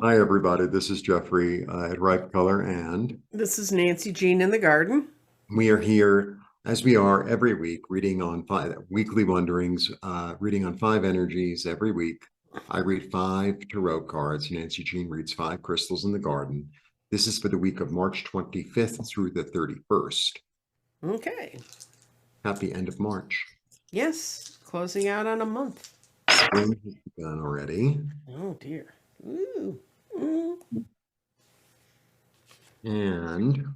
Hi, everybody. This is Jeffrey at Ripe Color, and This is Nancy Jean in the garden. we are here as we are every week, reading on weekly wonderings, reading on five energies every week. I read five tarot cards. Nancy Jean reads five crystals in the garden. This is for the week of March 25th through the 31st. Okay. Happy end of March. Yes, closing out on a month. Spring has begun already, Oh dear. Ooh. Mm. and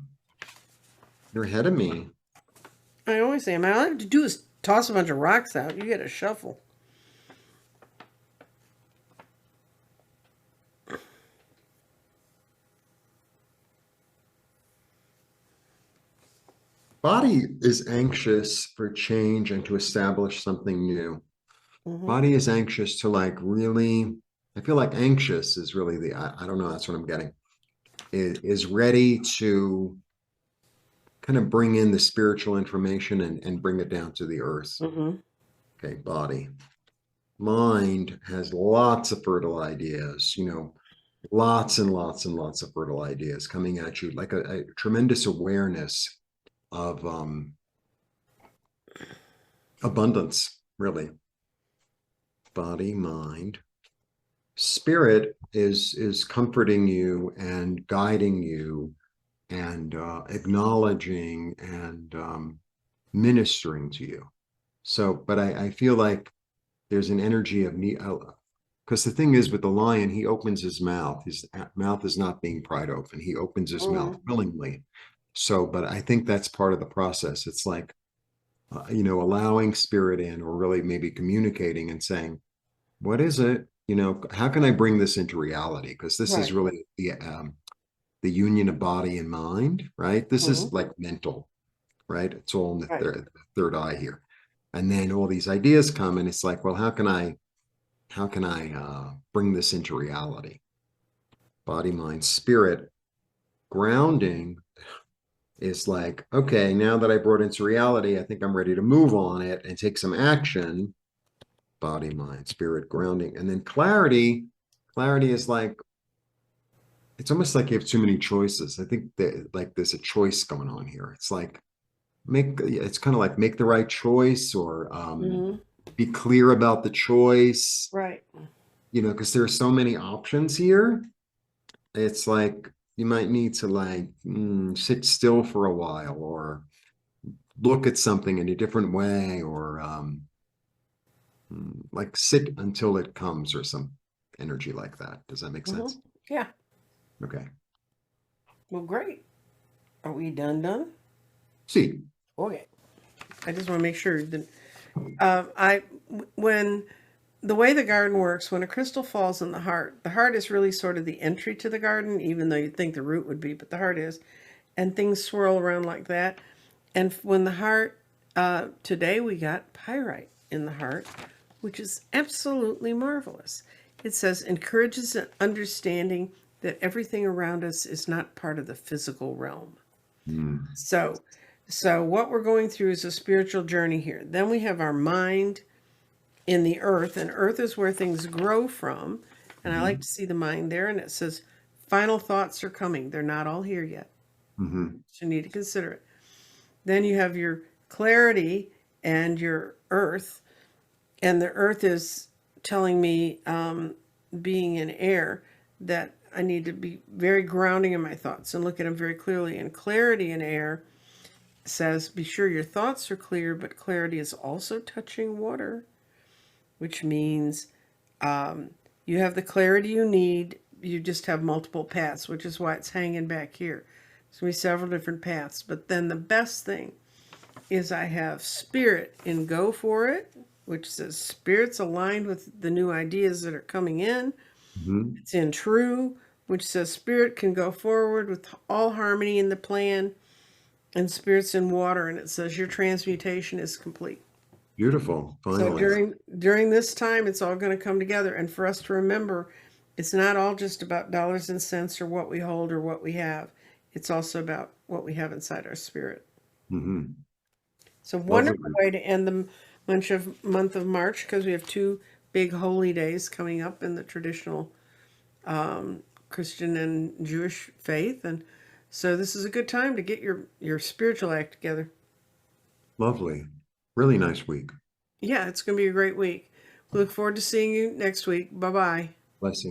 you're ahead of me. I always say, man, all I have to do is toss a bunch of rocks out. You get a shuffle. Body is anxious for change and to establish something new. Mm-hmm. Body is anxious to like really, I feel like anxious is really I don't know, that's what I'm getting, is ready to kind of bring in the spiritual information and bring it down to the earth. Mm-hmm. Okay, body. Mind has lots of fertile ideas, lots and lots and lots of fertile ideas coming at you, like a tremendous awareness of abundance, really. Body, mind. Spirit is comforting you and guiding you and acknowledging and ministering to you. So, but I feel like there's an energy of need, because the thing is with the lion, he opens his mouth. His mouth is not being pried open. He opens his mouth Mm-hmm. willingly. So, but I think that's part of the process. It's like, allowing spirit in, or really maybe communicating and saying, what is it? How can I bring this into reality? Because this is Right. really the union of body and mind, right? This Mm-hmm. is like mental, right? It's all in the Right. third eye here. And then all these ideas come, and it's like, well, how can I bring this into reality? Body, mind, spirit, grounding is like, okay, now that I brought it into reality, I think I'm ready to move on it and take some action. Body, mind, spirit, grounding. And then clarity is like, it's almost like you have too many choices. I think that like there's a choice going on here. It's like it's kind of like make the right choice, or Mm-hmm. be clear about the choice, Right. because there are so many options here. It's like you might need to like sit still for a while, or look at something in a different way, or like sit until it comes, or some energy like that. Does that make Mm-hmm. sense? Yeah. Okay. Well, great. Are we done? See. Okay. I just want to make sure that when the way the garden works, when a crystal falls in the heart is really sort of the entry to the garden, even though you'd think the root would be, but the heart is, and things swirl around like that. And when the heart, today we got pyrite in the heart, which is absolutely marvelous. It says encourages an understanding that everything around us is not part of the physical realm. Mm. So, so what we're going through is a spiritual journey here. Then we have our mind in the earth, and earth is where things grow from. And I like Mhm. to see the mind there, and it says final thoughts are coming. They're not all here yet. Mhm. So you need to consider it. Then you have your clarity and your earth, and the earth is telling me, being in air, that I need to be very grounding in my thoughts and look at them very clearly. And clarity in air says, be sure your thoughts are clear, but clarity is also touching water, which means you have the clarity you need. You just have multiple paths, which is why it's hanging back here. There's going to be several different paths. But then the best thing is I have spirit in go for it, which says spirit's aligned with the new ideas that are coming in. Mhm. It's in true, which says spirit can go forward with all harmony in the plan. And spirit's in water, and it says your transmutation is complete. Beautiful. So Finally. during this time, it's all going to come together, and for us to remember, it's not all just about dollars and cents or what we hold or what we have. It's also about what we have inside our spirit. Mhm. It's a Lovely. wonderful way to end the month of March, because we have two big holy days coming up in the traditional Christian and Jewish faith, and so this is a good time to get your spiritual act together. Lovely. Really nice week. Yeah, it's going to be a great week. We look forward to seeing you next week. Bye bye. Blessings.